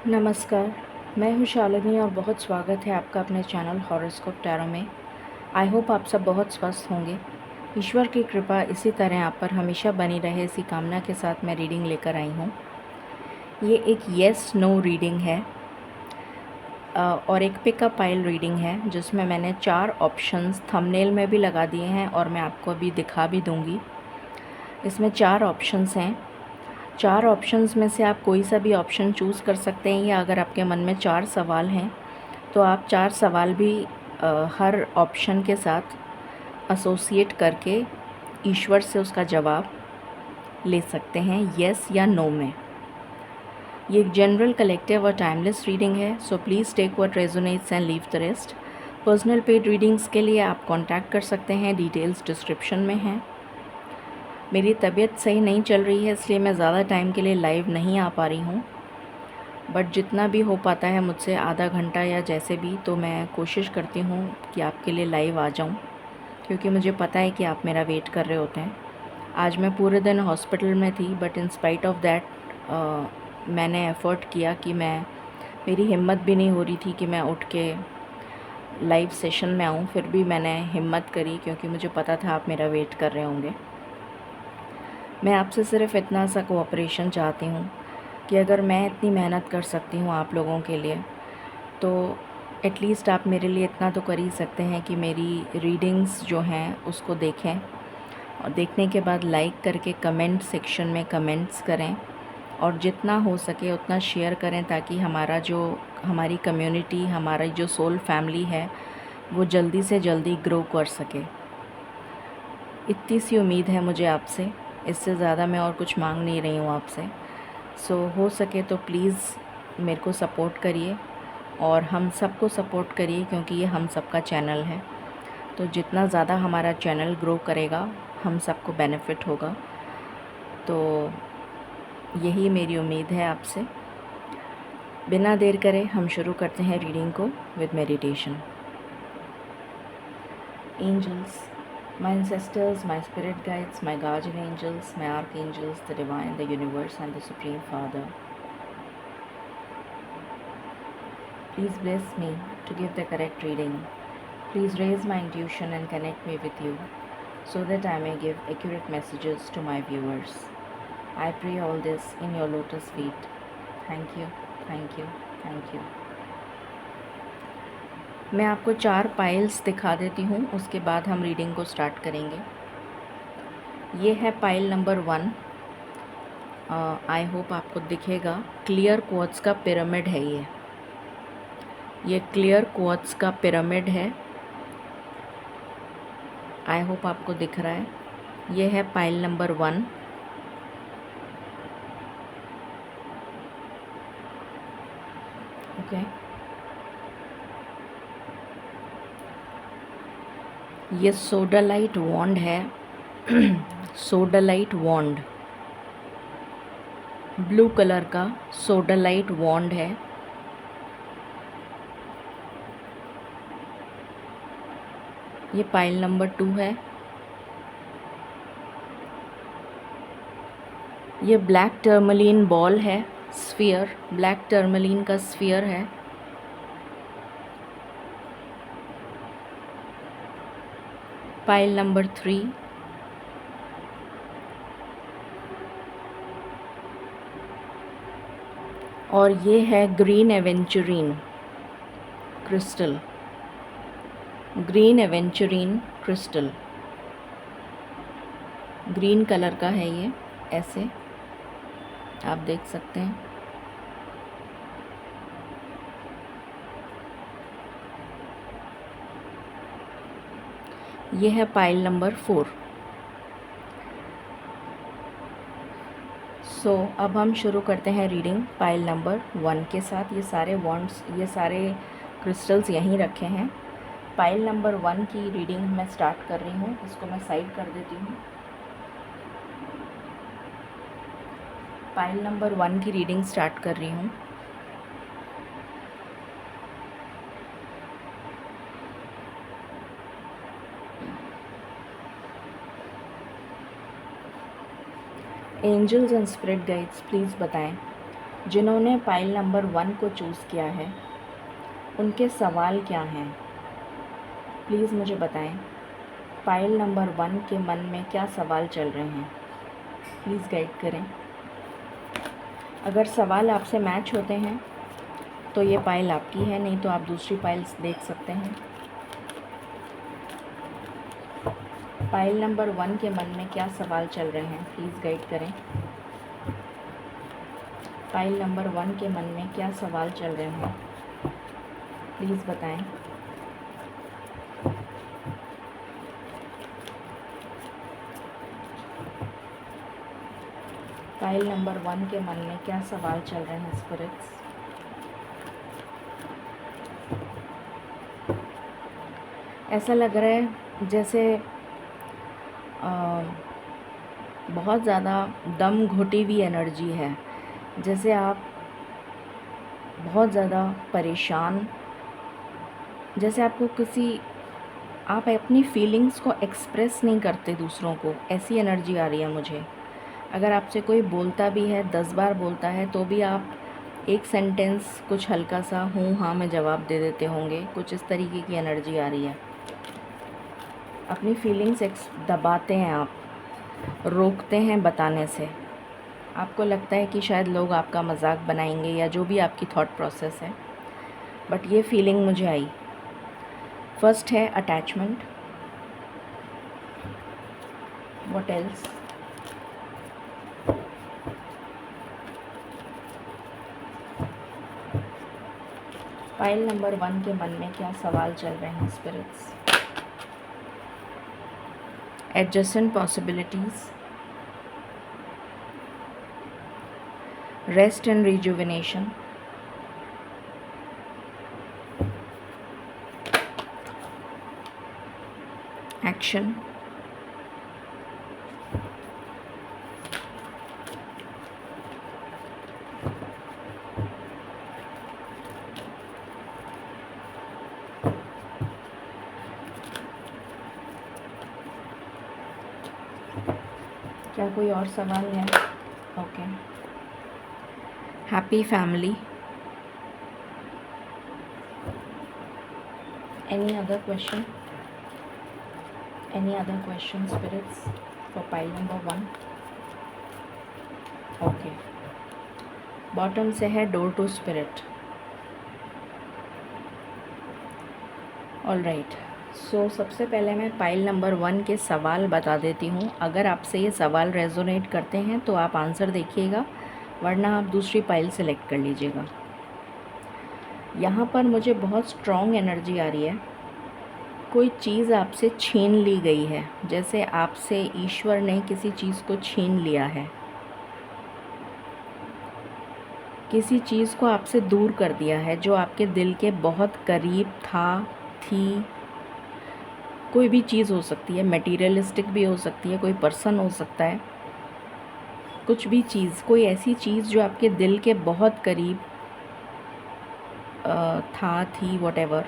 नमस्कार, मैं हूँ शालिनी और बहुत स्वागत है आपका अपने चैनल हॉरोस्कोप टैरो में। आई होप आप सब बहुत स्वस्थ होंगे। ईश्वर की कृपा इसी तरह आप पर हमेशा बनी रहे, इसी कामना के साथ मैं रीडिंग लेकर आई हूँ। ये एक येस नो रीडिंग है और एक पिकअप पाइल रीडिंग है, जिसमें मैंने 4 ऑप्शंस थंबनेल में भी लगा दिए हैं और मैं आपको अभी दिखा भी दूँगी। इसमें 4 ऑप्शंस हैं। 4 ऑप्शंस में से आप कोई सा भी ऑप्शन चूज़ कर सकते हैं, या अगर आपके मन में 4 सवाल हैं तो आप 4 सवाल भी हर ऑप्शन के साथ एसोसिएट करके ईश्वर से उसका जवाब ले सकते हैं, येस या नो में। ये एक जनरल, कलेक्टिव और टाइमलेस रीडिंग है, so please take what resonates and leave the rest. Personal paid readings के लिए आप कांटेक्ट कर सकते हैं, डिटेल्स डिस्क्रिप्शन में हैं। मेरी तबीयत सही नहीं चल रही है, इसलिए मैं ज़्यादा टाइम के लिए लाइव नहीं आ पा रही हूँ, बट जितना भी हो पाता है मुझसे आधा घंटा या जैसे भी, तो मैं कोशिश करती हूँ कि आपके लिए लाइव आ जाऊँ, क्योंकि मुझे पता है कि आप मेरा वेट कर रहे होते हैं। आज मैं पूरे दिन हॉस्पिटल में थी, but in spite of that मैंने एफ़र्ट किया कि मेरी हिम्मत भी नहीं हो रही थी कि मैं उठ के लाइव सेशन में आऊँ, फिर भी मैंने हिम्मत करी क्योंकि मुझे पता था आप मेरा वेट कर रहे होंगे। मैं आपसे सिर्फ़ इतना सा कोऑपरेशन चाहती हूँ कि अगर मैं इतनी मेहनत कर सकती हूँ आप लोगों के लिए, तो एटलीस्ट आप मेरे लिए इतना तो कर ही सकते हैं कि मेरी रीडिंग्स जो हैं उसको देखें, और देखने के बाद लाइक करके कमेंट सेक्शन में कमेंट्स करें, और जितना हो सके उतना शेयर करें, ताकि हमारी कम्युनिटी, हमारी जो सोल फैमिली है, वो जल्दी से जल्दी ग्रो कर सके। इतनी सी उम्मीद है मुझे आपसे, इससे ज़्यादा मैं और कुछ मांग नहीं रही हूँ आपसे। सो हो सके तो प्लीज़ मेरे को सपोर्ट करिए और हम सबको सपोर्ट करिए, क्योंकि ये हम सबका चैनल है। तो जितना ज़्यादा हमारा चैनल ग्रो करेगा, हम सबको बेनिफिट होगा। तो यही मेरी उम्मीद है आपसे। बिना देर करे हम शुरू करते हैं रीडिंग को with meditation. Angels, my ancestors, my spirit guides, my guardian angels, my archangels, the divine, the universe and the supreme father, please bless me to give the correct reading. Please raise my intuition and connect me with you, so that I may give accurate messages to my viewers. I pray all this in your lotus feet. Thank you, thank you, thank you. मैं आपको 4 piles दिखा देती हूँ, उसके बाद हम reading को start करेंगे। ये है पाइल नंबर 1। आई होप आपको दिखेगा। क्लियर क्वार्ट्ज का पिरामिड है ये क्लियर क्वार्ट्ज का पिरामिड है। आई होप आपको दिख रहा है। ये है पाइल नंबर 1। ओके, ये सोडालाइट वॉन्ड है। सोडालाइट वॉन्ड, ब्लू कलर का सोडालाइट वॉन्ड है। ये पाइल नंबर 2 है। ये ब्लैक टर्मलीन बॉल है, स्फीयर, ब्लैक टर्मलीन का स्फीयर है। Pile number 3। और ये है green aventurine crystal, green aventurine crystal, green colour का है ये, ऐसे आप देख सकते हैं। ये है पाइल नंबर 4। सो अब हम शुरू करते हैं रीडिंग पाइल नंबर 1 के साथ। ये सारे वॉन्ड्स, ये सारे क्रिस्टल्स यहीं रखे हैं। पाइल नंबर 1 की रीडिंग मैं स्टार्ट कर रही हूँ। इसको मैं साइड कर देती हूँ। पाइल नंबर 1 की रीडिंग स्टार्ट कर रही हूँ। Angels and spirit guides, please बताएं जिन्होंने पाइल नंबर 1 को चूज़ किया है उनके सवाल क्या हैं, प्लीज़ मुझे बताएं। पाइल नंबर 1 के मन में क्या सवाल चल रहे हैं, प्लीज़ गाइड करें। अगर सवाल आपसे मैच होते हैं तो ये पाइल आपकी है, नहीं तो आप दूसरी पाइल्स देख सकते हैं। पाइल नंबर 1 के मन में क्या सवाल चल रहे हैं, प्लीज़ गाइड करें। पाइल नंबर 1 के मन में क्या सवाल चल रहे हैं, प्लीज़ बताएं। पाइल नंबर 1 के मन में क्या सवाल चल रहे हैं स्पिरिट्स। ऐसा लग रहा है जैसे बहुत ज़्यादा दम घुटी हुई एनर्जी है, जैसे आप बहुत ज़्यादा परेशान, जैसे आपको आप अपनी फीलिंग्स को एक्सप्रेस नहीं करते दूसरों को, ऐसी एनर्जी आ रही है मुझे। अगर आपसे कोई बोलता भी है 10 बार बोलता है तो भी आप एक सेंटेंस कुछ हल्का सा हूँ हाँ में जवाब दे देते होंगे, कुछ इस तरीके की एनर्जी आ रही है। अपनी फीलिंग्स दबाते हैं आप, रोकते हैं बताने से। आपको लगता है कि शायद लोग आपका मजाक बनाएंगे या जो भी आपकी थॉट प्रोसेस है, बट ये फीलिंग मुझे आई। फर्स्ट है attachment, what else. Pile number 1 के मन में क्या सवाल चल रहे हैं spirits. Adjacent possibilities, rest and rejuvenation, action, क्या कोई और सवाल है? Okay. Happy family, any other question, any other question spirits for pile number 1? Okay. Bottom से है door to spirit. All right, so सबसे पहले मैं पाइल नंबर 1 के सवाल बता देती हूँ। अगर आपसे ये सवाल रेजोनेट करते हैं तो आप आंसर देखिएगा, वरना आप दूसरी पाइल सेलेक्ट कर लीजिएगा। यहाँ पर मुझे बहुत स्ट्रॉन्ग एनर्जी आ रही है, कोई चीज़ आपसे छीन ली गई है, जैसे आपसे ईश्वर ने किसी चीज़ को छीन लिया है, किसी चीज़ को आपसे दूर कर दिया है जो आपके दिल के बहुत करीब थी। कोई भी चीज़ हो सकती है, मटेरियलिस्टिक भी हो सकती है, कोई पर्सन हो सकता है, कुछ भी चीज़, कोई ऐसी चीज़ जो आपके दिल के बहुत करीब थी, वॉटेवर,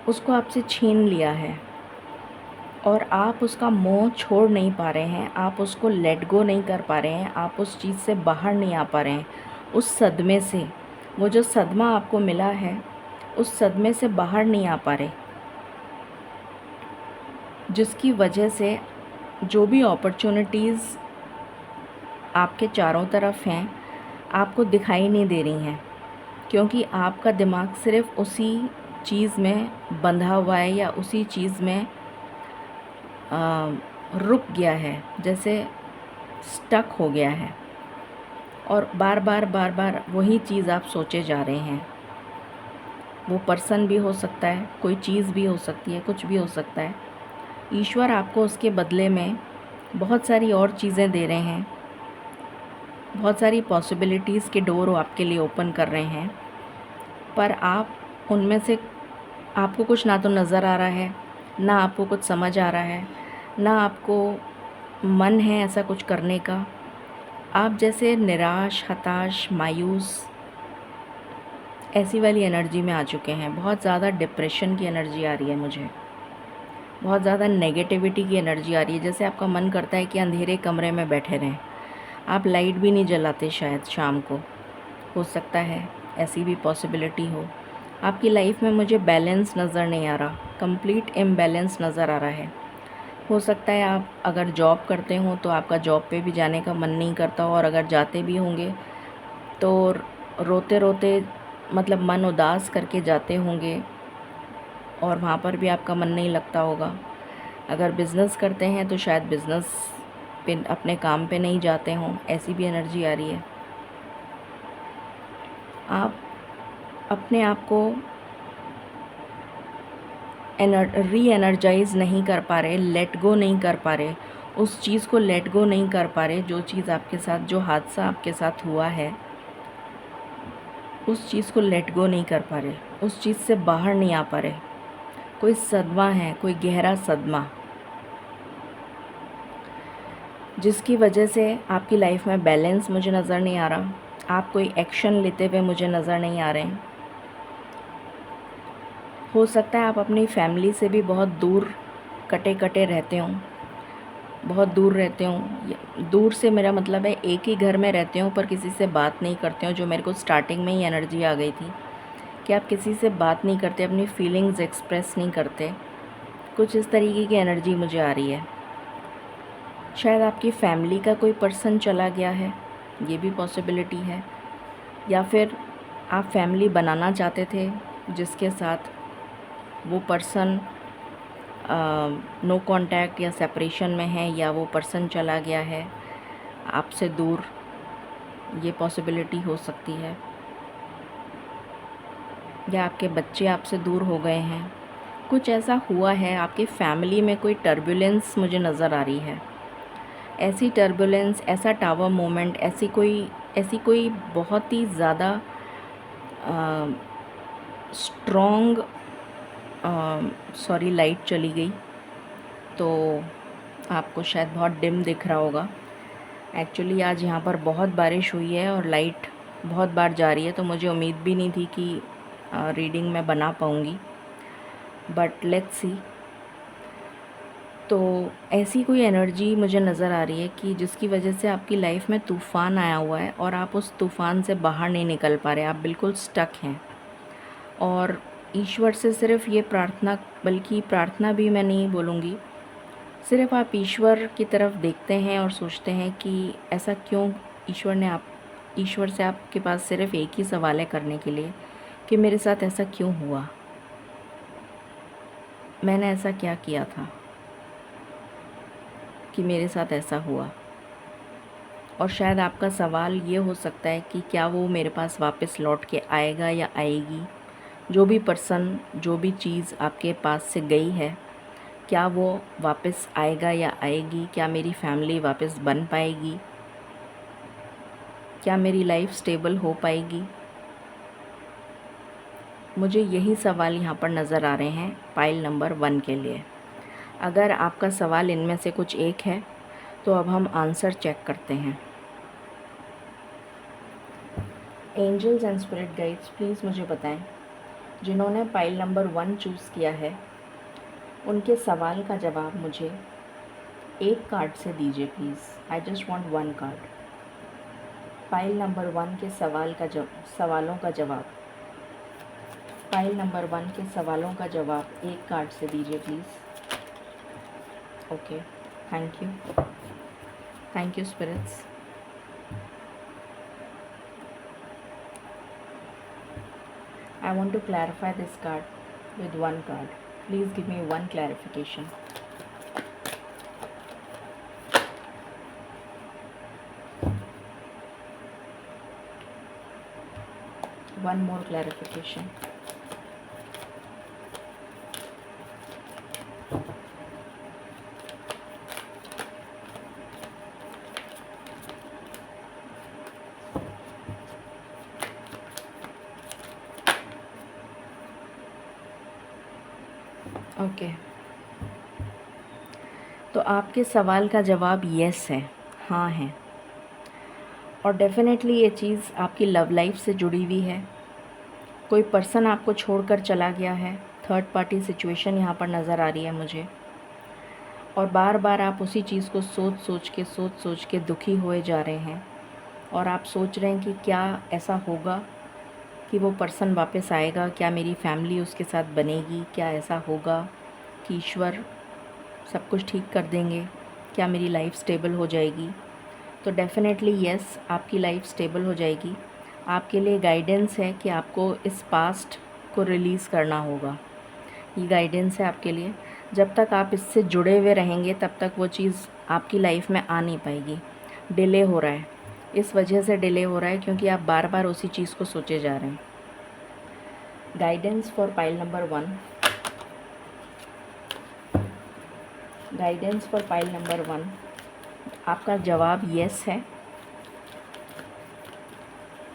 उसको आपसे छीन लिया है और आप उसका मोह छोड़ नहीं पा रहे हैं, आप उसको लेट गो नहीं कर पा रहे हैं, आप उस चीज़ से बाहर नहीं आ पा रहे हैं। उस सदमे से, वो जो सदमा आपको मिला है, उस सदमे से बाहर नहीं आ पा रहे, जिसकी वजह से जो भी अपॉर्चुनिटीज़ आपके चारों तरफ हैं आपको दिखाई नहीं दे रही हैं, क्योंकि आपका दिमाग सिर्फ़ उसी चीज़ में बंधा हुआ है या उसी चीज़ में रुक गया है, जैसे स्टक हो गया है, और बार बार वही चीज़ आप सोचे जा रहे हैं। वो पर्सन भी हो सकता है, कोई चीज़ भी हो सकती है, कुछ भी हो सकता है। ईश्वर आपको उसके बदले में बहुत सारी और चीज़ें दे रहे हैं, बहुत सारी पॉसिबिलिटीज़ के डोर वो आपके लिए ओपन कर रहे हैं, पर आप उनमें से आपको कुछ ना तो नज़र आ रहा है, ना आपको कुछ समझ आ रहा है, ना आपको मन है ऐसा कुछ करने का। आप जैसे निराश, हताश, मायूस, ऐसी वाली एनर्जी में आ चुके हैं। बहुत ज़्यादा डिप्रेशन की एनर्जी आ रही है मुझे, बहुत ज़्यादा नेगेटिविटी की एनर्जी आ रही है, जैसे आपका मन करता है कि अंधेरे कमरे में बैठे रहें, आप लाइट भी नहीं जलाते शायद शाम को, हो सकता है ऐसी भी पॉसिबिलिटी हो। आपकी लाइफ में मुझे बैलेंस नज़र नहीं आ रहा, कंप्लीट इम्बैलेंस नज़र आ रहा है। हो सकता है आप अगर जॉब करते हो तो आपका जॉब पे भी जाने का मन नहीं करता हो, और अगर जाते भी होंगे तो रोते रोते मतलब मन उदास करके जाते होंगे और वहाँ पर भी आपका मन नहीं लगता होगा। अगर बिज़नेस करते हैं तो शायद बिज़नेस पे अपने काम पे नहीं जाते हों, ऐसी भी एनर्जी आ रही है। आप अपने आप को री एनर्जाइज नहीं कर पा रहे, लेट गो नहीं कर पा रहे, उस चीज़ को लेट गो नहीं कर पा रहे, जो चीज़ आपके साथ, जो हादसा आपके साथ हुआ है उस चीज़ को लेट गो नहीं कर पा रहे, उस चीज़ से बाहर नहीं आ पा रहे। कोई सदमा है, कोई गहरा सदमा, जिसकी वजह से आपकी लाइफ में बैलेंस मुझे नज़र नहीं आ रहा। आप कोई एक्शन लेते हुए मुझे नज़र नहीं आ रहे हैं। हो सकता है आप अपनी फैमिली से भी बहुत दूर कटे कटे रहते हों, बहुत दूर रहते हों। दूर से मेरा मतलब है एक ही घर में रहते हों पर किसी से बात नहीं करते हों, जो मेरे को स्टार्टिंग में ही एनर्जी आ गई थी कि आप किसी से बात नहीं करते, अपनी फीलिंग्स एक्सप्रेस नहीं करते। कुछ इस तरीके की एनर्जी मुझे आ रही है। शायद आपकी फैमिली का कोई पर्सन चला गया है, ये भी पॉसिबिलिटी है। या फिर आप फैमिली बनाना चाहते थे जिसके साथ वो पर्सन नो कांटेक्ट या सेपरेशन में है, या वो पर्सन चला गया है आपसे दूर, ये पॉसिबिलिटी हो सकती है। या आपके बच्चे आपसे दूर हो गए हैं, कुछ ऐसा हुआ है। आपकी फैमिली में कोई टर्बुलेंस मुझे नज़र आ रही है। ऐसी टर्बुलेंस, ऐसा टावर मोमेंट, ऐसी कोई बहुत ही ज़्यादा स्ट्रॉन्ग, सॉरी लाइट चली गई तो आपको शायद बहुत डिम दिख रहा होगा। एक्चुअली आज यहाँ पर बहुत बारिश हुई है और लाइट बहुत बार जा रही है, तो मुझे उम्मीद भी नहीं थी कि रीडिंग मैं बना पाऊँगी, बट लेट्स सी। तो ऐसी कोई एनर्जी मुझे नज़र आ रही है कि जिसकी वजह से आपकी लाइफ में तूफ़ान आया हुआ है और आप उस तूफ़ान से बाहर नहीं निकल पा रहे, आप बिल्कुल स्टक हैं। और ईश्वर से सिर्फ़ ये प्रार्थना, बल्कि प्रार्थना भी मैं नहीं बोलूँगी, सिर्फ़ आप ईश्वर की तरफ देखते हैं और सोचते हैं कि ऐसा क्यों। ईश्वर से आपके पास सिर्फ़ एक ही सवाल है करने के लिए कि मेरे साथ ऐसा क्यों हुआ, मैंने ऐसा क्या किया था कि मेरे साथ ऐसा हुआ। और शायद आपका सवाल ये हो सकता है कि क्या वो मेरे पास वापस लौट के आएगा या आएगी। जो भी पर्सन, जो भी चीज़ आपके पास से गई है, क्या वो वापस आएगा या आएगी। क्या मेरी फैमिली वापस बन पाएगी, क्या मेरी लाइफ स्टेबल हो पाएगी। मुझे यही सवाल यहाँ पर नज़र आ रहे हैं पाइल नंबर 1 के लिए। अगर आपका सवाल इनमें से कुछ एक है तो अब हम आंसर चेक करते हैं। Angels and spirit guides, please मुझे बताएं, जिन्होंने पाइल नंबर 1 चूज़ किया है उनके सवाल का जवाब मुझे एक कार्ड से दीजिए please. I just want 1 card. Pile number 1 के सवालों का जवाब, पाइल नंबर 1 के सवालों का जवाब एक कार्ड से दीजिए please. Okay, thank you spirits. I want to clarify this card with 1 card. Please give me 1 clarification. One more clarification. Okay, तो आपके सवाल का जवाब यस है, हाँ है। और डेफ़िनेटली ये चीज़ आपकी लव लाइफ से जुड़ी हुई है। कोई पर्सन आपको छोड़कर चला गया है, थर्ड पार्टी सिचुएशन यहाँ पर नज़र आ रही है मुझे। और बार बार आप उसी चीज़ को सोच सोच के दुखी हुए जा रहे हैं। और आप सोच रहे हैं कि क्या ऐसा होगा कि वो पर्सन वापस आएगा, क्या मेरी फैमिली उसके साथ बनेगी, क्या ऐसा होगा कि ईश्वर सब कुछ ठीक कर देंगे, क्या मेरी लाइफ स्टेबल हो जाएगी। तो डेफ़िनेटली येस, आपकी लाइफ स्टेबल हो जाएगी। आपके लिए गाइडेंस है कि आपको इस पास्ट को रिलीज़ करना होगा। ये गाइडेंस है आपके लिए। जब तक आप इससे जुड़े हुए रहेंगे तब तक वो चीज़ आपकी लाइफ में आ नहीं पाएगी। डिले हो रहा है, इस वजह से डिले हो रहा है क्योंकि आप बार बार उसी चीज़ को सोचे जा रहे हैं। Guidance for pile number 1। Guidance for pile number 1, आपका जवाब येस है।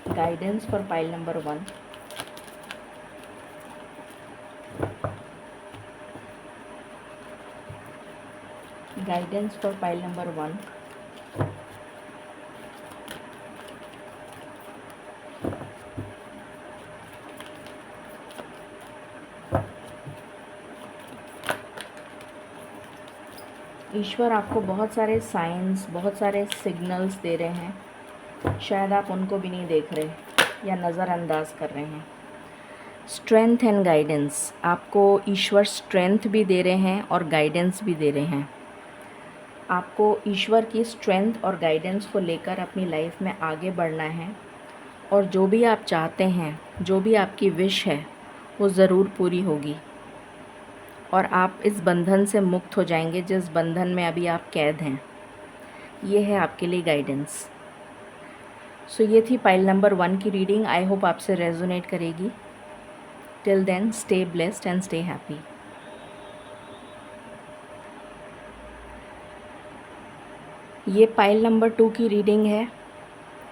Guidance for pile number 1। Guidance for pile number 1। ईश्वर आपको बहुत सारे साइंस, बहुत सारे सिग्नल्स दे रहे हैं, शायद आप उनको भी नहीं देख रहे या नज़रअंदाज कर रहे हैं। स्ट्रेंथ एंड गाइडेंस, आपको ईश्वर स्ट्रेंथ भी दे रहे हैं और गाइडेंस भी दे रहे हैं। आपको ईश्वर की स्ट्रेंथ और गाइडेंस को लेकर अपनी लाइफ में आगे बढ़ना है और जो भी आप चाहते हैं, जो भी आपकी विश है, वो ज़रूर पूरी होगी और आप इस बंधन से मुक्त हो जाएंगे जिस बंधन में अभी आप कैद हैं। ये है आपके लिए गाइडेंस। सो ये थी पाइल नंबर 1 की रीडिंग। आई होप आपसे रेजोनेट करेगी। Till then stay blessed and stay happy. ये पाइल नंबर 2 की रीडिंग है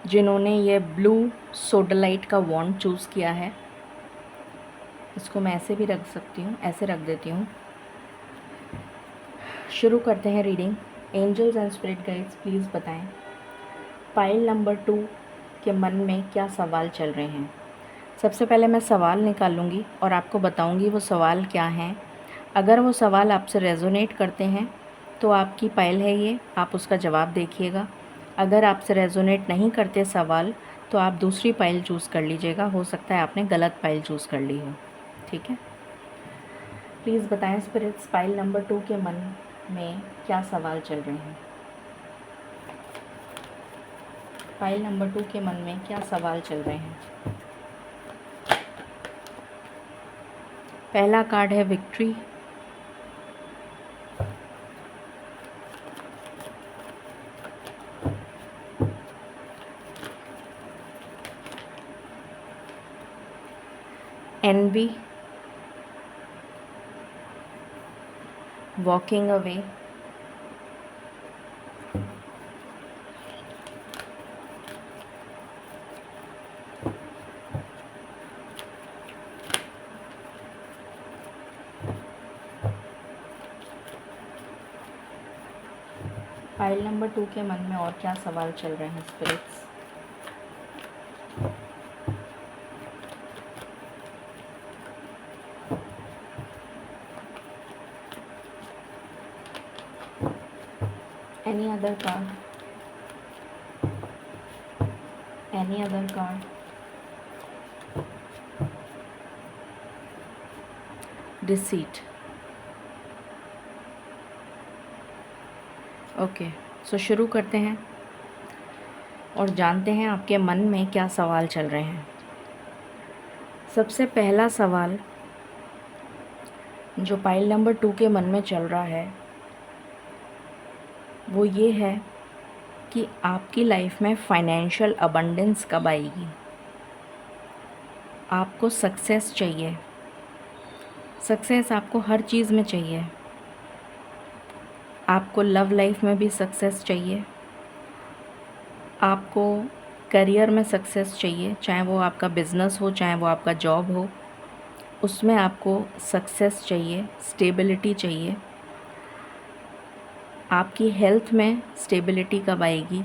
जिन्होंने ये ब्लू सोडलाइट का वॉन्ड चूज़ किया है। इसको मैं ऐसे भी रख सकती हूँ, ऐसे रख देती हूँ। शुरू करते हैं reading. Angels and spirit guides please बताएं पाइल नंबर 2 के मन में क्या सवाल चल रहे हैं। सबसे पहले मैं सवाल निकालूंगी और आपको बताऊंगी वो सवाल क्या हैं। अगर वो सवाल आपसे रेजोनेट करते हैं तो आपकी पाइल है ये, आप उसका जवाब देखिएगा। अगर आपसे रेजोनेट नहीं करते सवाल तो आप दूसरी पाइल चूज़ कर लीजिएगा। हो सकता है आपने गलत पाइल चूज़ कर ली हो, ठीक है। प्लीज़ बताएं स्पिरिट्स पाइल नंबर 2 के मन में क्या सवाल चल रहे हैं। पाइल नंबर 2 के मन में क्या सवाल चल रहे हैं। पहला कार्ड है victory. Envy, walking away, pile number 2 के मन में और क्या सवाल चल रहे हैं spirits. Any other card, any other card. Deceit. Okay, so शुरू करते हैं और जानते हैं आपके मन में क्या सवाल चल रहे हैं। सबसे पहला सवाल जो पाइल नंबर 2 के मन में चल रहा है वो ये है कि आपकी लाइफ में फाइनेंशियल अबंडेंस कब आएगी। आपको सक्सेस चाहिए, सक्सेस आपको हर चीज़ में चाहिए। आपको लव लाइफ में भी सक्सेस चाहिए, आपको करियर में सक्सेस चाहिए, चाहे वो आपका बिज़नेस हो, चाहे वो आपका जॉब हो, उसमें आपको सक्सेस चाहिए, स्टेबिलिटी चाहिए। आपकी हेल्थ में स्टेबिलिटी कब आएगी,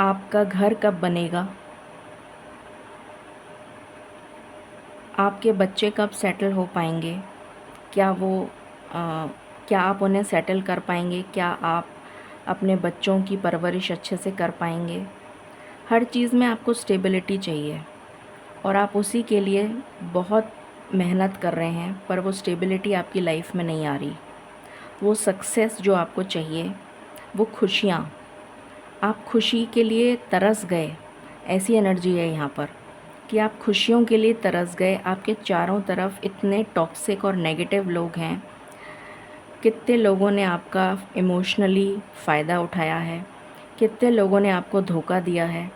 आपका घर कब बनेगा, आपके बच्चे कब सेटल हो पाएंगे, क्या आप उन्हें सेटल कर पाएंगे, क्या आप अपने बच्चों की परवरिश अच्छे से कर पाएंगे। हर चीज़ में आपको स्टेबिलिटी चाहिए और आप उसी के लिए बहुत मेहनत कर रहे हैं, पर वो स्टेबिलिटी आपकी लाइफ में नहीं आ रही। वो सक्सेस जो आपको चाहिए, वो खुशियाँ, आप खुशी के लिए तरस गए, ऐसी एनर्जी है यहाँ पर कि आप खुशियों के लिए तरस गए। आपके चारों तरफ इतने टॉक्सिक और नेगेटिव लोग हैं। कितने लोगों ने आपका इमोशनली फ़ायदा उठाया है, कितने लोगों ने आपको धोखा दिया है,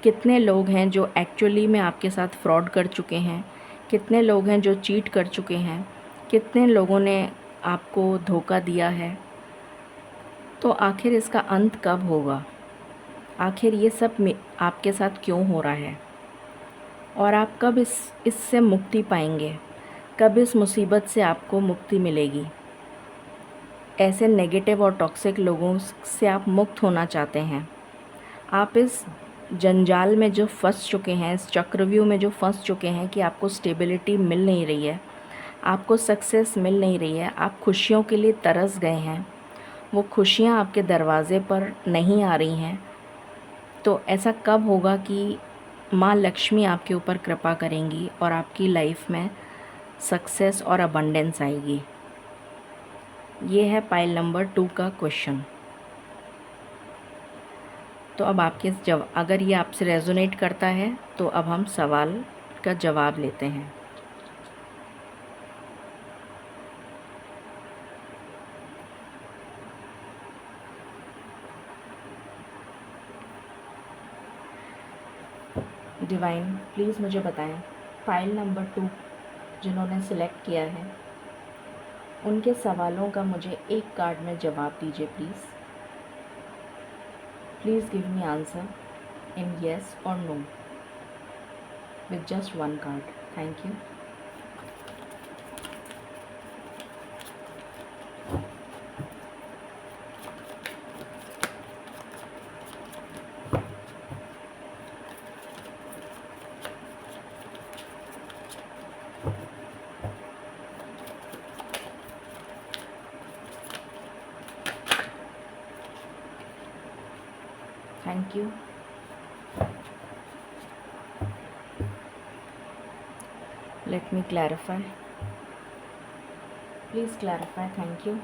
कितने लोग हैं जो एक्चुअली में आपके साथ फ्रॉड कर चुके हैं, कितने लोग हैं जो चीट कर चुके हैं, कितने लोगों ने आपको धोखा दिया है। तो आखिर इसका अंत कब होगा? आखिर ये सब आपके साथ क्यों हो रहा है? और आप कब इससे मुक्ति पाएंगे? कब इस मुसीबत से आपको मुक्ति मिलेगी? ऐसे नेगेटिव और टॉक्सिक लोगों से आप मुक्त होना चाहते हैं। आप इस जंजाल में जो फंस चुके हैं, इस चक्रव्यूह में जो फंस चुके हैं कि आपको स्टेबिलिटी मिल नहीं रही है, आपको सक्सेस मिल नहीं रही है, आप खुशियों के लिए तरस गए हैं, वो खुशियाँ आपके दरवाज़े पर नहीं आ रही हैं। तो ऐसा कब होगा कि माँ लक्ष्मी आपके ऊपर कृपा करेंगी और आपकी लाइफ में सक्सेस और अबंडेंस आएगी? ये है पाइल नंबर 2 का क्वेश्चन। तो अब आपके अगर ये आपसे रेजोनेट करता है तो अब हम सवाल का जवाब लेते हैं। डिवाइन प्लीज़ मुझे बताएं, फाइल नंबर 2 जिन्होंने सिलेक्ट किया है, उनके सवालों का मुझे एक कार्ड में जवाब दीजिए please. Please give me answer in yes और no with just one card. Thank you. Thank you. Let me clarify. Please clarify. Thank you.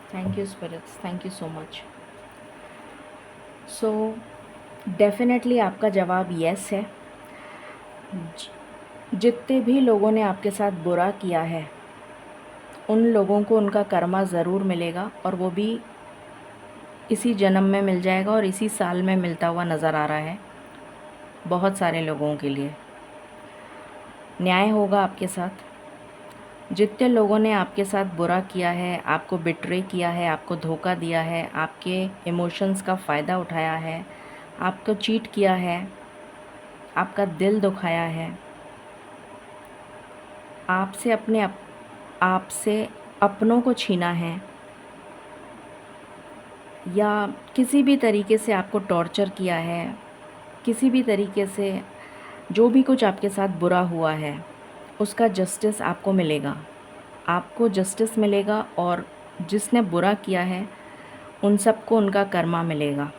Thank you spirits. Thank you so much. So definitely आपका जवाब yes है। जितने भी लोगों ने आपके साथ बुरा किया है, उन लोगों को उनका कर्मा ज़रूर मिलेगा और वो भी इसी जन्म में मिल जाएगा और इसी साल में मिलता हुआ नज़र आ रहा है। बहुत सारे लोगों के लिए न्याय होगा आपके साथ। जितने लोगों ने आपके साथ बुरा किया है, आपको बिट्रे किया है, आपको धोखा दिया है, आपके इमोशंस का फ़ायदा उठाया है, आपको चीट किया है, आपका दिल दुखाया है, आपसे अपनों को छीना है, या किसी भी तरीके से आपको टॉर्चर किया है, किसी भी तरीके से जो भी कुछ आपके साथ बुरा हुआ है, उसका जस्टिस आपको मिलेगा। आपको जस्टिस मिलेगा और जिसने बुरा किया है उन सबको उनका कर्मा मिलेगा।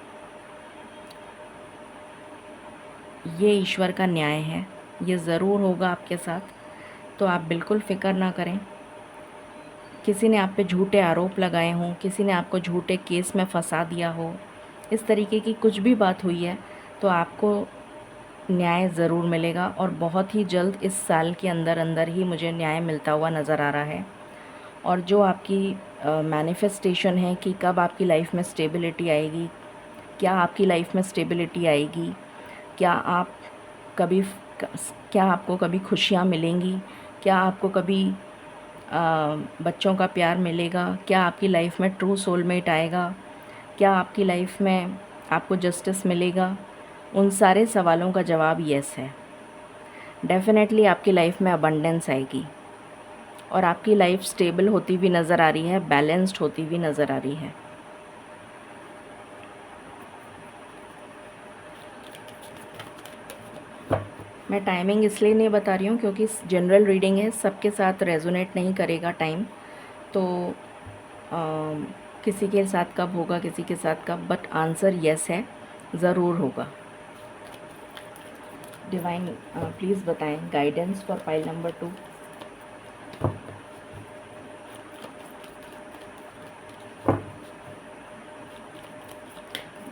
ये ईश्वर का न्याय है, ये ज़रूर होगा आपके साथ। तो आप बिल्कुल फ़िक्र ना करें। किसी ने आप पे झूठे आरोप लगाए हों, किसी ने आपको झूठे केस में फंसा दिया हो, इस तरीके की कुछ भी बात हुई है, तो आपको न्याय ज़रूर मिलेगा और बहुत ही जल्द इस साल के अंदर अंदर ही मुझे न्याय मिलता हुआ नज़र आ रहा है। और जो आपकी मैनिफेस्टेशन है कि कब आपकी लाइफ में स्टेबिलिटी आएगी, क्या आपकी लाइफ में स्टेबिलिटी आएगी, क्या आपको कभी खुशियाँ मिलेंगी, क्या आपको कभी बच्चों का प्यार मिलेगा, क्या आपकी लाइफ में ट्रू सोलमेट आएगा, क्या आपकी लाइफ में आपको जस्टिस मिलेगा, उन सारे सवालों का जवाब येस है। डेफ़िनेटली आपकी लाइफ में अबंडेंस आएगी, और आपकी लाइफ स्टेबल होती हुई नज़र आ रही है, बैलेंस्ड होती हुई नज़र आ रही है। मैं टाइमिंग इसलिए नहीं बता रही हूँ क्योंकि जनरल रीडिंग है, सबके साथ रेजोनेट नहीं करेगा टाइम, तो किसी के साथ कब होगा, किसी के साथ कब, बट आंसर यस है, ज़रूर होगा। डिवाइन प्लीज़ बताएं guidance for pile number 2।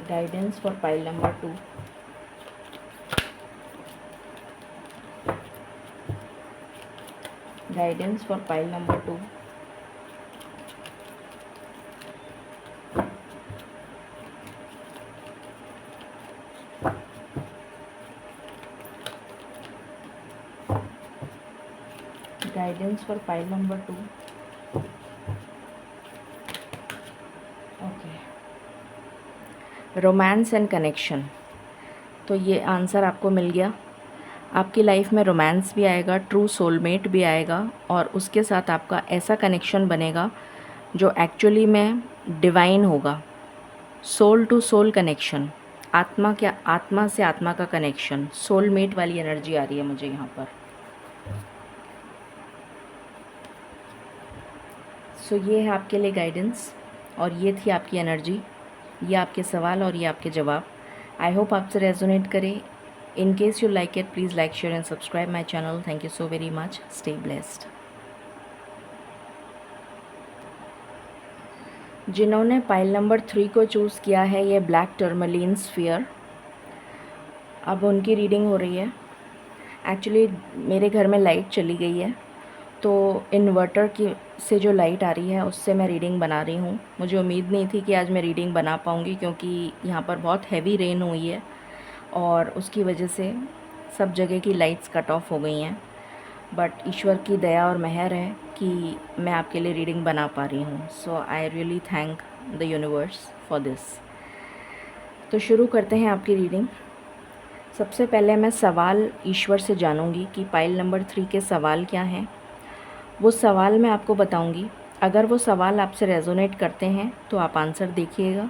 Guidance for pile number 2। Guidance for pile number 2। Guidance for pile number 2। Okay, romance and connection. तो ये आंसर आपको मिल गया। आपकी लाइफ में रोमांस भी आएगा, ट्रू सोलमेट भी आएगा, और उसके साथ आपका ऐसा कनेक्शन बनेगा जो एक्चुअली में डिवाइन होगा। सोल टू सोल कनेक्शन, आत्मा से आत्मा का कनेक्शन, सोलमेट वाली एनर्जी आ रही है मुझे यहाँ पर। सो ये है आपके लिए गाइडेंस, और ये थी आपकी एनर्जी, ये आपके सवाल और ये आपके जवाब। आई होप आपसे रेजोनेट करे। In case you like it, please like, share and subscribe my channel. Thank you so very much. Stay blessed. जिन्होंने पाइल नंबर 3 को चूज़ किया है, ये ब्लैक टर्मलीन स्फीयर, अब उनकी रीडिंग हो रही है। एक्चुअली मेरे घर में लाइट चली गई है, तो इन्वर्टर की से जो लाइट आ रही है उससे मैं रीडिंग बना रही हूँ। मुझे उम्मीद नहीं थी कि आज मैं रीडिंग बना पाऊँगी, क्योंकि यहाँ पर बहुत हैवी रेन हुई है और उसकी वजह से सब जगह की लाइट्स कट ऑफ हो गई हैं। बट ईश्वर की दया और मेहर है कि मैं आपके लिए रीडिंग बना पा रही हूँ। So I really thank the universe for this. तो शुरू करते हैं आपकी रीडिंग। सबसे पहले मैं सवाल ईश्वर से जानूंगी कि पाइल नंबर 3 के सवाल क्या हैं। वो सवाल मैं आपको बताऊंगी। अगर वो सवाल आपसे रेजोनेट करते हैं तो आप आंसर देखिएगा।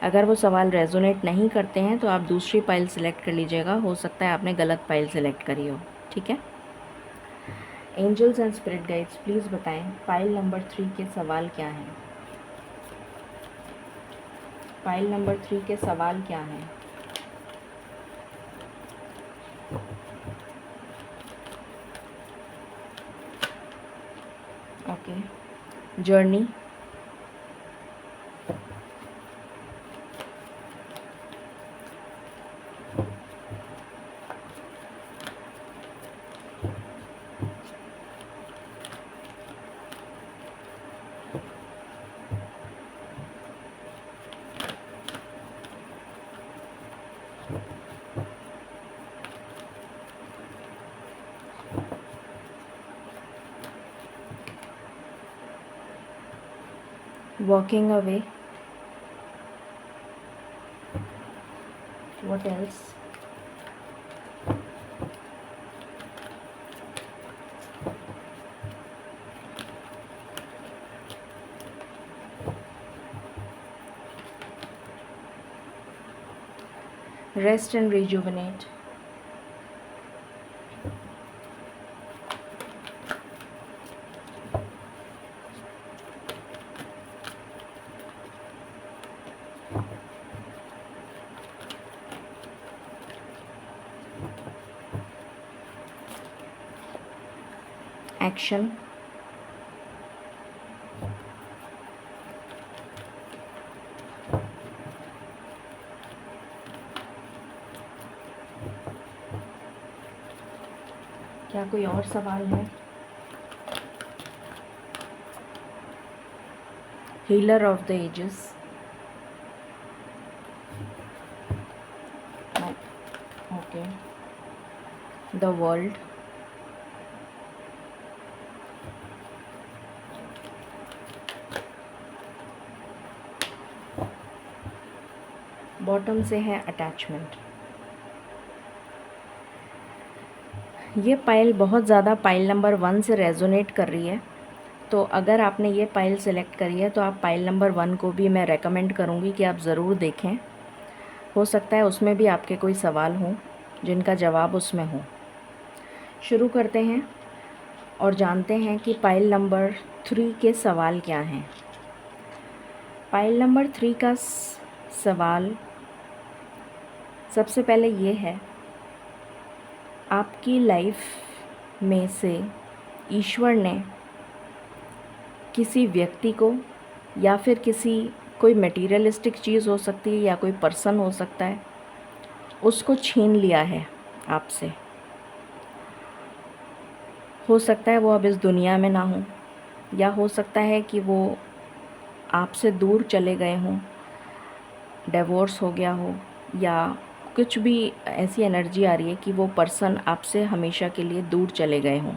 अगर वो सवाल रेजोनेट नहीं करते हैं तो आप दूसरी पाइल सेलेक्ट कर लीजिएगा। हो सकता है आपने गलत पाइल सेलेक्ट करी हो, ठीक है। Angels and spirit guides please बताएं पाइल नंबर 3 के सवाल क्या हैं। पाइल नंबर 3 के सवाल क्या हैं। Okay, journey, walking away, what else? Rest and rejuvenate, action, क्या कोई और सवाल है? Healer of the ages, okay, the world, bottom से है अटैचमेंट। ये पाइल बहुत ज़्यादा पाइल नंबर 1 से रेजोनेट कर रही है। तो अगर आपने ये पाइल सेलेक्ट करी है तो आप पाइल नंबर 1 को भी मैं रेकमेंड करूँगी कि आप ज़रूर देखें। हो सकता है उसमें भी आपके कोई सवाल हों जिनका जवाब उसमें हो। शुरू करते हैं और जानते हैं कि पाइल नंबर 3 के सवाल क्या हैं। पाइल नंबर 3 का सवाल सबसे पहले ये है, आपकी लाइफ में से ईश्वर ने किसी व्यक्ति को या फिर कोई मटेरियलिस्टिक चीज़ हो सकती है या कोई पर्सन हो सकता है, उसको छीन लिया है आपसे। हो सकता है वो अब इस दुनिया में ना हो, या हो सकता है कि वो आपसे दूर चले गए हों, डिवोर्स हो गया हो, या कुछ भी ऐसी एनर्जी आ रही है कि वो पर्सन आपसे हमेशा के लिए दूर चले गए हों,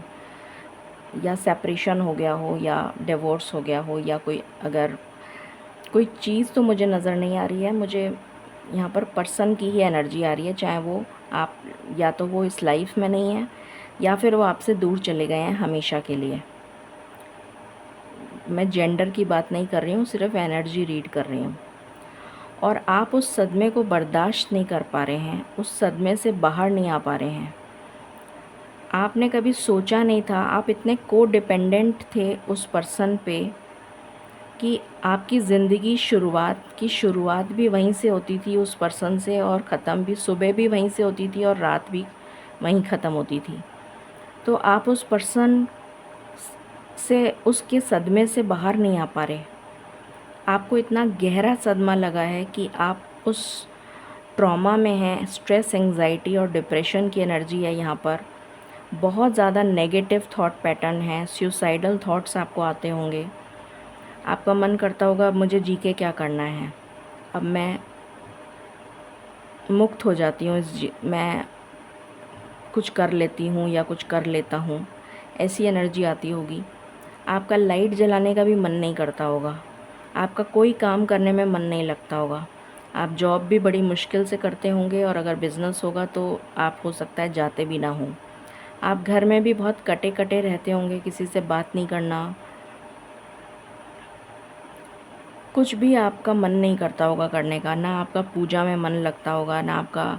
या सेपरेशन हो गया हो, या डिवोर्स हो गया हो, या अगर कोई चीज़ तो मुझे नज़र नहीं आ रही है, मुझे यहाँ पर पर्सन की ही एनर्जी आ रही है। चाहे वो आप, या तो वो इस लाइफ में नहीं है या फिर वो आपसे दूर चले गए हैं हमेशा के लिए। मैं जेंडर की बात नहीं कर रही हूँ, सिर्फ एनर्जी रीड कर रही हूँ। और आप उस सदमे को बर्दाश्त नहीं कर पा रहे हैं, उस सदमे से बाहर नहीं आ पा रहे हैं। आपने कभी सोचा नहीं था, आप इतने को डिपेंडेंट थे उस पर्सन पे कि आपकी ज़िंदगी की शुरुआत भी वहीं से होती थी उस पर्सन से, और ख़त्म भी, सुबह भी वहीं से होती थी और रात भी वहीं ख़त्म होती थी। तो आप उस पर्सन से, उसके सदमे से बाहर नहीं आ पा रहे। आपको इतना गहरा सदमा लगा है कि आप उस ट्रॉमा में हैं। स्ट्रेस, एंग्जाइटी और डिप्रेशन की एनर्जी है यहाँ पर। बहुत ज़्यादा नेगेटिव थॉट पैटर्न है, सुसाइडल थॉट्स आपको आते होंगे। आपका मन करता होगा अब मुझे जी के क्या करना है, अब मैं मुक्त हो जाती हूँ, मैं कुछ कर लेती हूँ या कुछ कर लेता हूँ, ऐसी एनर्जी आती होगी। आपका लाइट जलाने का भी मन नहीं करता होगा, आपका कोई काम करने में मन नहीं लगता होगा। आप जॉब भी बड़ी मुश्किल से करते होंगे, और अगर बिज़नेस होगा तो आप हो सकता है जाते भी ना हों। आप घर में भी बहुत कटे कटे रहते होंगे, किसी से बात नहीं करना, कुछ भी आपका मन नहीं करता होगा करने का। ना आपका पूजा में मन लगता होगा, ना आपका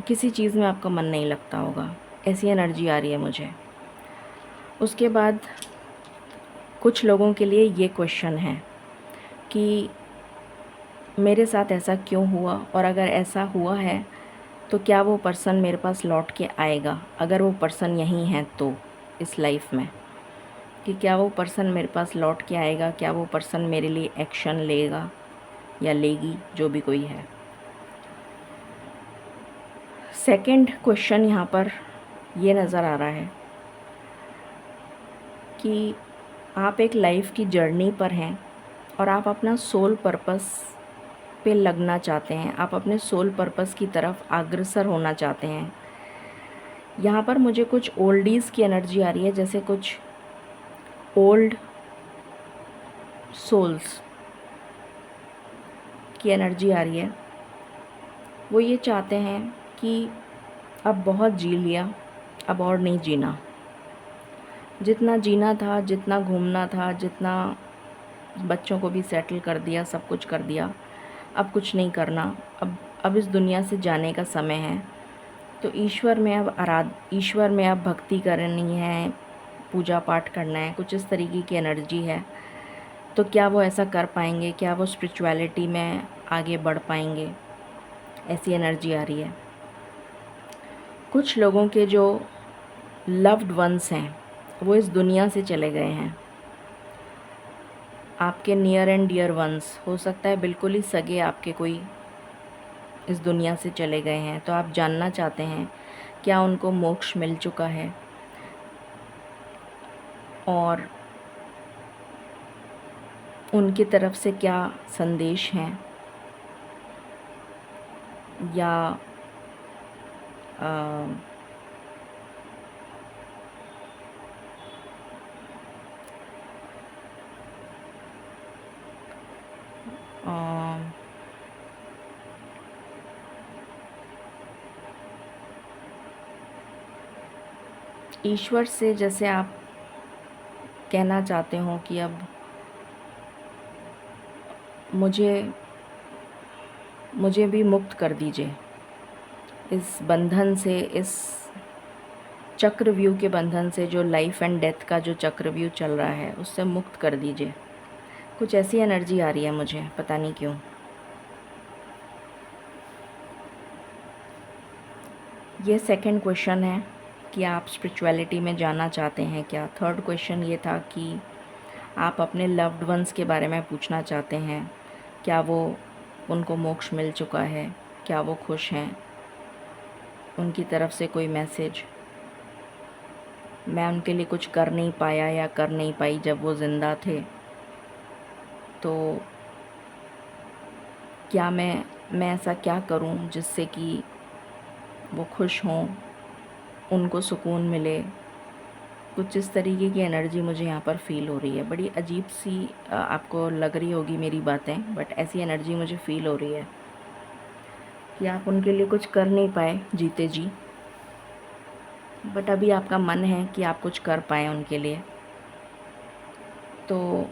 किसी चीज़ में आपका मन नहीं लगता होगा। ऐसी एनर्जी आ रही है मुझे। उसके बाद कुछ लोगों के लिए ये क्वेश्चन है कि मेरे साथ ऐसा क्यों हुआ, और अगर ऐसा हुआ है तो क्या वो पर्सन मेरे पास लौट के आएगा, अगर वो पर्सन यहीं है तो इस लाइफ में, कि क्या वो पर्सन मेरे पास लौट के आएगा, क्या वो पर्सन मेरे लिए एक्शन लेगा या लेगी, जो भी कोई है। सेकंड क्वेश्चन यहाँ पर ये नज़र आ रहा है कि आप एक लाइफ की जर्नी पर हैं और आप अपना सोल पर्पस पे लगना चाहते हैं, आप अपने सोल पर्पस की तरफ अग्रसर होना चाहते हैं। यहाँ पर मुझे कुछ ओल्डीज़ की एनर्जी आ रही है, जैसे कुछ ओल्ड सोल्स की एनर्जी आ रही है। वो ये चाहते हैं कि अब बहुत जी लिया, अब और नहीं जीना। जितना जीना था, जितना घूमना था, जितना बच्चों को भी सेटल कर दिया, सब कुछ कर दिया, अब कुछ नहीं करना। अब इस दुनिया से जाने का समय है। तो ईश्वर में अब भक्ति करनी है, पूजा पाठ करना है, कुछ इस तरीके की एनर्जी है। तो क्या वो ऐसा कर पाएंगे, क्या वो स्पिरिचुअलिटी में आगे बढ़ पाएंगे, ऐसी एनर्जी आ रही है। कुछ लोगों के जो लव्ड वंस हैं वो इस दुनिया से चले गए हैं। आपके नियर एंड डियर वंस, हो सकता है बिल्कुल ही सगे आपके कोई इस दुनिया से चले गए हैं। तो आप जानना चाहते हैं क्या उनको मोक्ष मिल चुका है, और उनकी तरफ से क्या संदेश हैं, या आ, आ, ईश्वर से जैसे आप कहना चाहते हो कि अब मुझे भी मुक्त कर दीजिए इस बंधन से, इस चक्रव्यूह के बंधन से, जो लाइफ एंड डेथ का जो चक्रव्यूह चल रहा है उससे मुक्त कर दीजिए। कुछ ऐसी एनर्जी आ रही है मुझे, पता नहीं क्यों। ये सेकंड क्वेश्चन है कि आप स्पिरिचुअलिटी में जाना चाहते हैं क्या। थर्ड क्वेश्चन ये था कि आप अपने लव्ड वंस के बारे में पूछना चाहते हैं, क्या वो, उनको मोक्ष मिल चुका है, क्या वो खुश हैं, उनकी तरफ से कोई मैसेज। मैं उनके लिए कुछ कर नहीं पाया या कर नहीं पाई जब वो ज़िंदा थे, तो क्या मैं ऐसा क्या करूं जिससे कि वो खुश हों, उनको सुकून मिले। कुछ इस तरीके की एनर्जी मुझे यहाँ पर फ़ील हो रही है। बड़ी अजीब सी आपको लग रही होगी मेरी बातें, बट ऐसी एनर्जी मुझे फ़ील हो रही है कि आप उनके लिए कुछ कर नहीं पाए जीते जी, बट अभी आपका मन है कि आप कुछ कर पाएँ उनके लिए। तो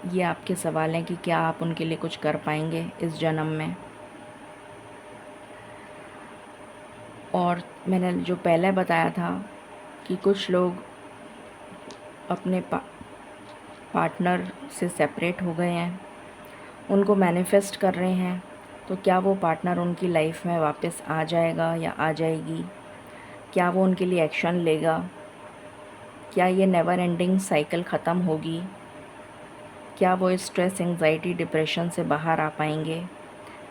ये आपके सवाल हैं कि क्या आप उनके लिए कुछ कर पाएंगे इस जन्म में। और मैंने जो पहले बताया था कि कुछ लोग अपने पार्टनर से सेपरेट हो गए हैं, उनको मैनिफेस्ट कर रहे हैं, तो क्या वो पार्टनर उनकी लाइफ में वापस आ जाएगा या आ जाएगी, क्या वो उनके लिए एक्शन लेगा, क्या ये नेवर एंडिंग साइकिल ख़त्म होगी, क्या वो स्ट्रेस, एंग्जाइटी, डिप्रेशन से बाहर आ पाएंगे,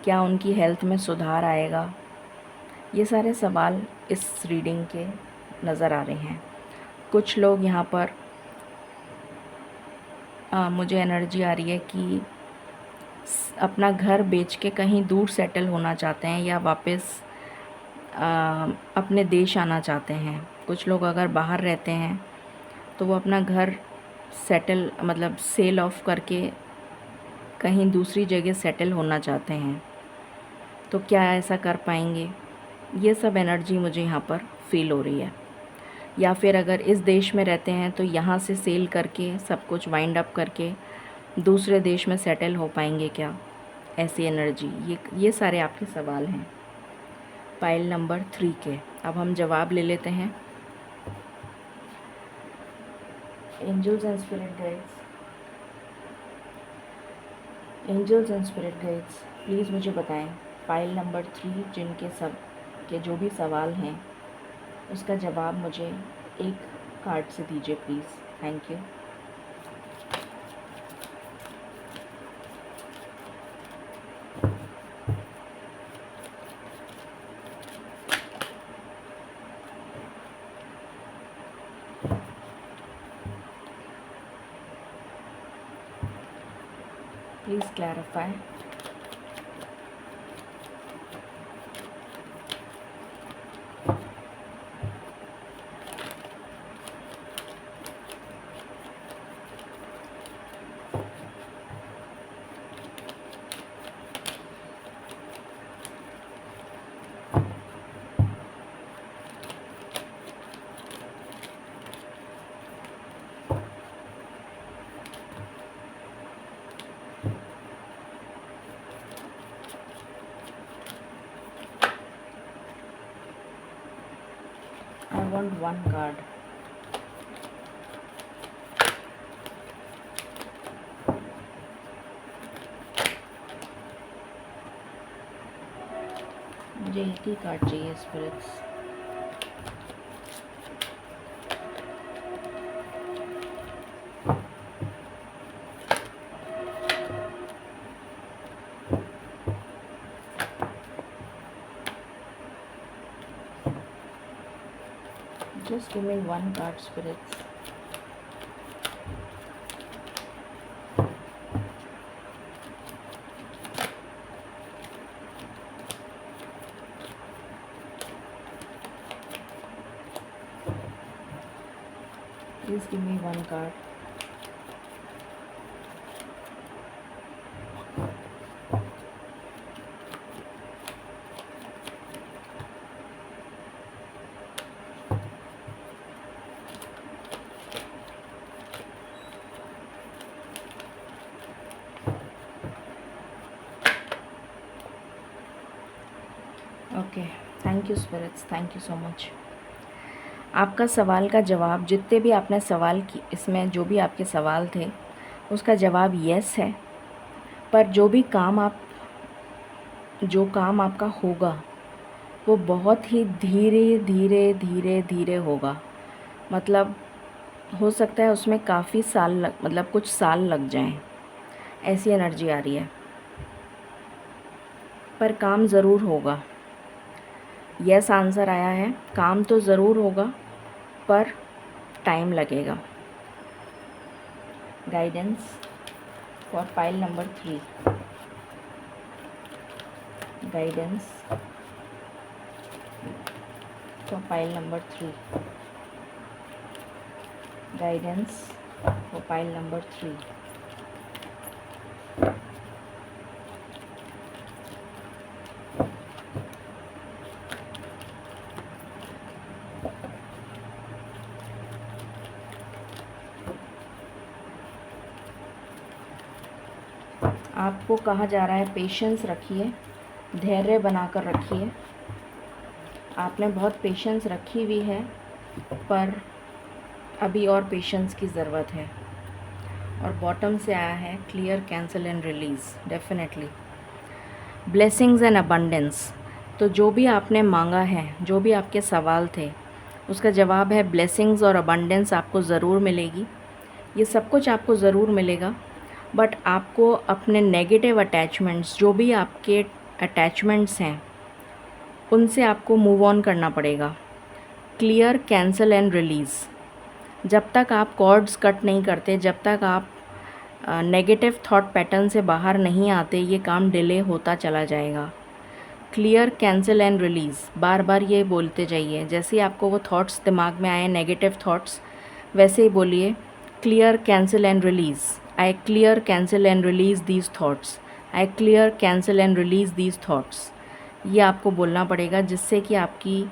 क्या उनकी हेल्थ में सुधार आएगा। ये सारे सवाल इस रीडिंग के नज़र आ रहे हैं। कुछ लोग यहाँ पर मुझे एनर्जी आ रही है कि अपना घर बेच के कहीं दूर सेटल होना चाहते हैं या वापस अपने देश आना चाहते हैं। कुछ लोग अगर बाहर रहते हैं तो वो अपना घर सेटल, मतलब सेल ऑफ करके कहीं दूसरी जगह सेटल होना चाहते हैं। तो क्या ऐसा कर पाएंगे, ये सब एनर्जी मुझे यहाँ पर फ़ील हो रही है। या फिर अगर इस देश में रहते हैं तो यहाँ से सेल करके सब कुछ वाइंड अप करके दूसरे देश में सेटल हो पाएंगे क्या, ऐसी एनर्जी। ये सारे आपके सवाल हैं पाइल नंबर 3 के। अब हम जवाब ले लेते हैं। Angels and spirit guides, angels and spirit guides, please मुझे बताएं पाइल नंबर 3 जिनके सब के जो भी सवाल हैं उसका जवाब मुझे एक कार्ड से दीजिए please. Thank you. Please clarify. I want one card. मुझे एक ही कार्ड चाहिए spirits. Just give me one card, spirits. Please give me one card. Okay, thank you spirits, thank you so much. आपका सवाल का जवाब, जितने भी आपने सवाल की, इसमें जो भी आपके सवाल थे उसका जवाब यस है। पर जो काम आपका होगा वो बहुत ही धीरे धीरे धीरे धीरे होगा। मतलब हो सकता है उसमें काफ़ी मतलब कुछ साल लग जाएं, ऐसी एनर्जी आ रही है। पर काम ज़रूर होगा। यस आंसर आया है, काम तो ज़रूर होगा पर टाइम लगेगा। Guidance for pile number 3, guidance for pile number 3, guidance for pile number 3। आपको कहा जा रहा है पेशेंस रखिए, धैर्य बनाकर रखिए। आपने बहुत पेशेंस रखी हुई है पर अभी और पेशेंस की ज़रूरत है। और बॉटम से आया है clear, cancel and release. Definitely blessings and abundance. तो जो भी आपने मांगा है, जो भी आपके सवाल थे, उसका जवाब है ब्लेसिंग्स और अबंडेंस आपको ज़रूर मिलेगी। ये सब कुछ आपको ज़रूर मिलेगा। बट आपको अपने नेगेटिव अटैचमेंट्स, जो भी आपके अटैचमेंट्स हैं, उनसे आपको मूव ऑन करना पड़ेगा। Clear, cancel and release. जब तक आप कॉर्ड्स कट नहीं करते, जब तक आप नेगेटिव थॉट पैटर्न से बाहर नहीं आते, ये काम डिले होता चला जाएगा। क्लियर, कैंसिल एंड रिलीज़, बार बार ये बोलते जाइए। जैसे ही आपको वो थॉट्स दिमाग में आए, नेगेटिव थॉट्स, वैसे ही बोलिए clear, cancel and release. I clear, cancel and release these thoughts. I clear, cancel and release these thoughts. ये आपको बोलना पड़ेगा, जिससे कि आपकी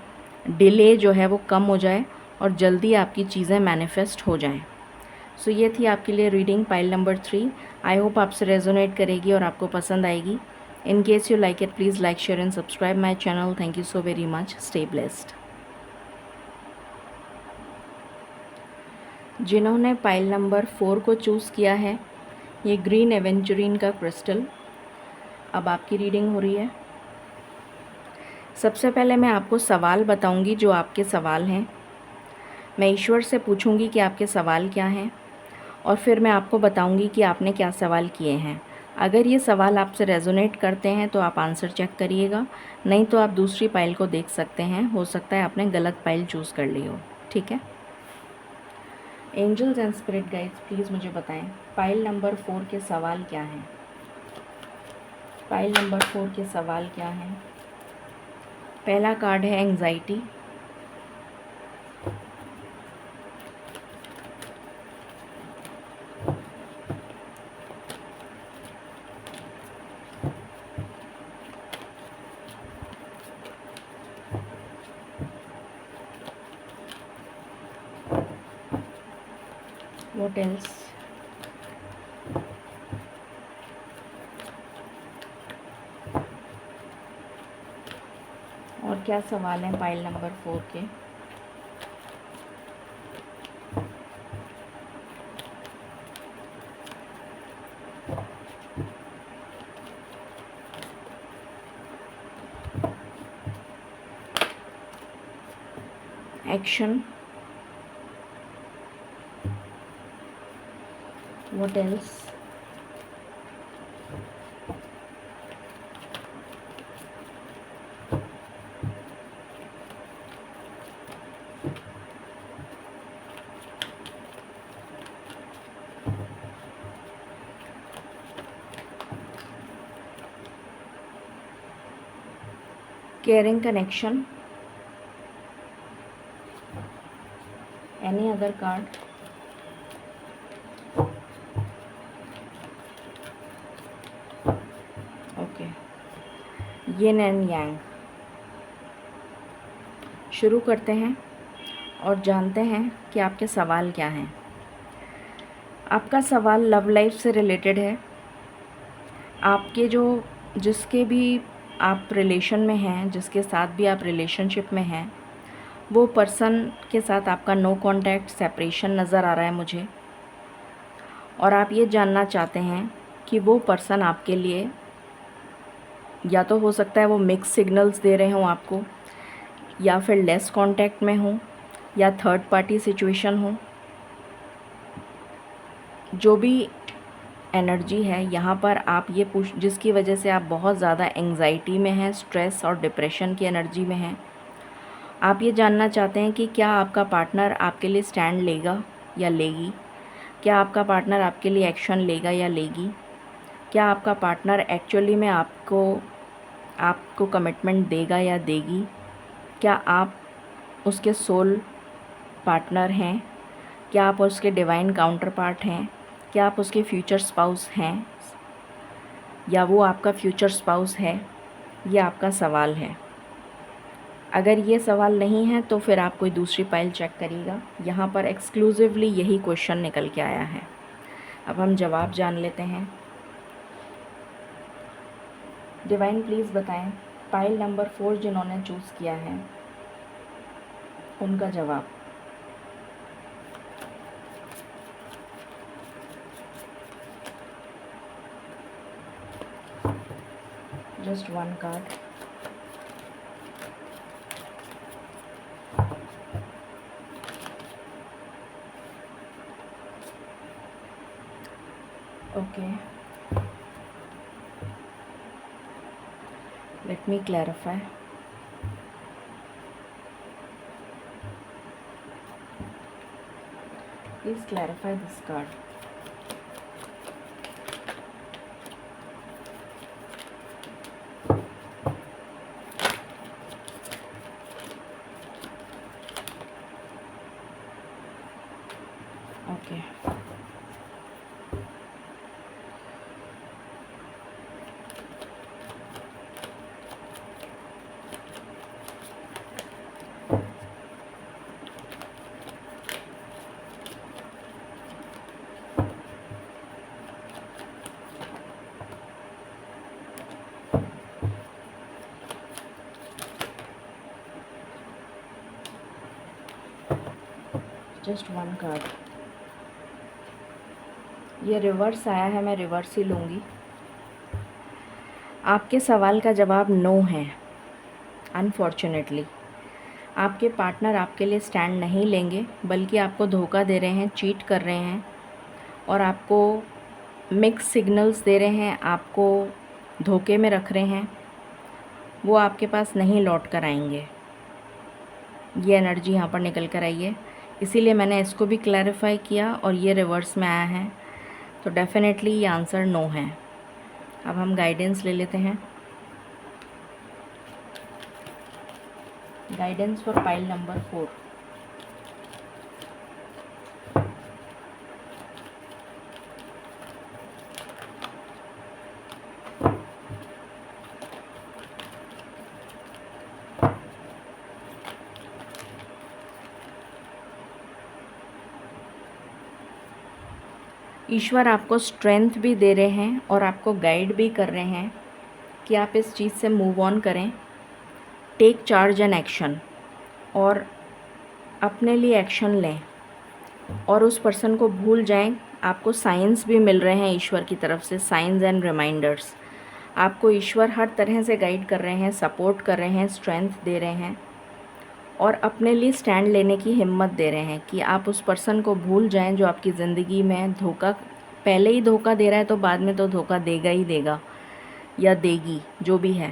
डिले जो है वो कम हो जाए और जल्दी आपकी चीज़ें मैनिफेस्ट हो जाएं। सो ये थी आपके लिए रीडिंग पाइल नंबर 3। आई होप आपसे रेजोनेट करेगी और आपको पसंद आएगी। In case you like it, please like, share and subscribe my channel. Thank you so very much. Stay blessed. जिन्होंने पाइल नंबर 4 को चूज़ किया है, ये ग्रीन एवेंचुरीन का क्रिस्टल, अब आपकी रीडिंग हो रही है। सबसे पहले मैं आपको सवाल बताऊंगी, जो आपके सवाल हैं। मैं ईश्वर से पूछूंगी कि आपके सवाल क्या हैं, और फिर मैं आपको बताऊंगी कि आपने क्या सवाल किए हैं। अगर ये सवाल आपसे रेजोनेट करते हैं तो आप आंसर चेक करिएगा, नहीं तो आप दूसरी पाइल को देख सकते हैं। हो सकता है आपने गलत पाइल चूज़ कर ली हो। ठीक है। Angels and spirit guides, please मुझे बताएं पाइल नंबर 4 के सवाल क्या हैं। पाइल नंबर 4 के सवाल क्या हैं। पहला कार्ड है एंग्जाइटी, व्हाट एल्स, और क्या सवाल हैं पाइल नंबर 4 के। Action, what else, caring connection, any other card, okay, yin and yang. शुरू करते हैं और जानते हैं कि आपके सवाल क्या हैं। आपका सवाल लव लाइफ से रिलेटेड है। आपके जो जिसके भी आप रिलेशन में हैं, जिसके साथ भी आप रिलेशनशिप में हैं, वो पर्सन के साथ आपका नो कांटेक्ट, सेपरेशन नज़र आ रहा है मुझे। और आप ये जानना चाहते हैं कि वो पर्सन आपके लिए, या तो हो सकता है वो मिक्स सिग्नल्स दे रहे हों आपको, या फिर लेस कांटेक्ट में हो, या थर्ड पार्टी सिचुएशन हो। जो भी एनर्जी है यहाँ पर आप ये जिसकी वजह से आप बहुत ज़्यादा एंग्जाइटी में हैं, स्ट्रेस और डिप्रेशन की एनर्जी में हैं। आप ये जानना चाहते हैं कि क्या आपका पार्टनर आपके लिए स्टैंड लेगा या लेगी, क्या आपका पार्टनर आपके लिए एक्शन लेगा या लेगी, क्या आपका पार्टनर एक्चुअली में आपको कमिटमेंट देगा या देगी, क्या आप उसके सोल पार्टनर हैं, क्या आप उसके डिवाइन काउंटर पार्ट हैं, क्या आप उसके फ्यूचर स्पाउस हैं, या वो आपका फ्यूचर स्पाउस है। ये आपका सवाल है। अगर ये सवाल नहीं है तो फिर आप कोई दूसरी फाइल चेक करिएगा। यहाँ पर एक्सक्लूसिवली यही क्वेश्चन निकल के आया है। अब हम जवाब जान लेते हैं। डिवाइन प्लीज़ बताएं, फाइल नंबर 4 जिन्होंने चूज़ किया है उनका जवाब। Just one card. Okay, let me clarify. Please clarify this card. Okay. Just one card. ये रिवर्स आया है, मैं रिवर्स ही लूँगी। आपके सवाल का जवाब नो है। अनफॉर्चुनेटली आपके पार्टनर आपके लिए स्टैंड नहीं लेंगे, बल्कि आपको धोखा दे रहे हैं, चीट कर रहे हैं और आपको मिक्स सिग्नल्स दे रहे हैं, आपको धोखे में रख रहे हैं। वो आपके पास नहीं लौट कर आएंगे। ये एनर्जी यहाँ पर निकल कर आई है, इसीलिए मैंने इसको भी क्लैरिफाई किया और ये रिवर्स में आया है। तो डेफिनेटली ये आंसर नो है। अब हम गाइडेंस ले लेते हैं। Guidance for pile number 4। ईश्वर आपको स्ट्रेंथ भी दे रहे हैं और आपको गाइड भी कर रहे हैं कि आप इस चीज़ से मूव ऑन करें, टेक चार्ज एंड एक्शन, और अपने लिए एक्शन लें और उस पर्सन को भूल जाएं। आपको साइंस भी मिल रहे हैं ईश्वर की तरफ से, साइंस एंड रिमाइंडर्स। आपको ईश्वर हर तरह से गाइड कर रहे हैं, सपोर्ट कर रहे हैं, स्ट्रेंथ दे रहे हैं और अपने लिए स्टैंड लेने की हिम्मत दे रहे हैं कि आप उस पर्सन को भूल जाएं जो आपकी ज़िंदगी में पहले ही धोखा दे रहा है, तो बाद में तो धोखा देगा ही देगा या देगी, जो भी है।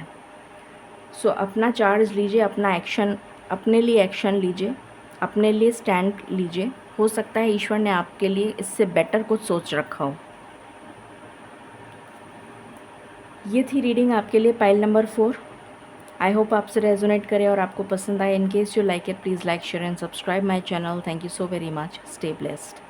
सो अपना चार्ज लीजिए, अपना एक्शन, अपने लिए एक्शन लीजिए, अपने लिए स्टैंड लीजिए। हो सकता है ईश्वर ने आपके लिए इससे बेटर कुछ सोच रखा हो। ये थी रीडिंग आपके लिए पाइल नंबर 4। आई होप आपसे रेजोनेट करे और आपको पसंद आए। In case you like it, please like, share and subscribe my channel. Thank you so very much. Stay blessed.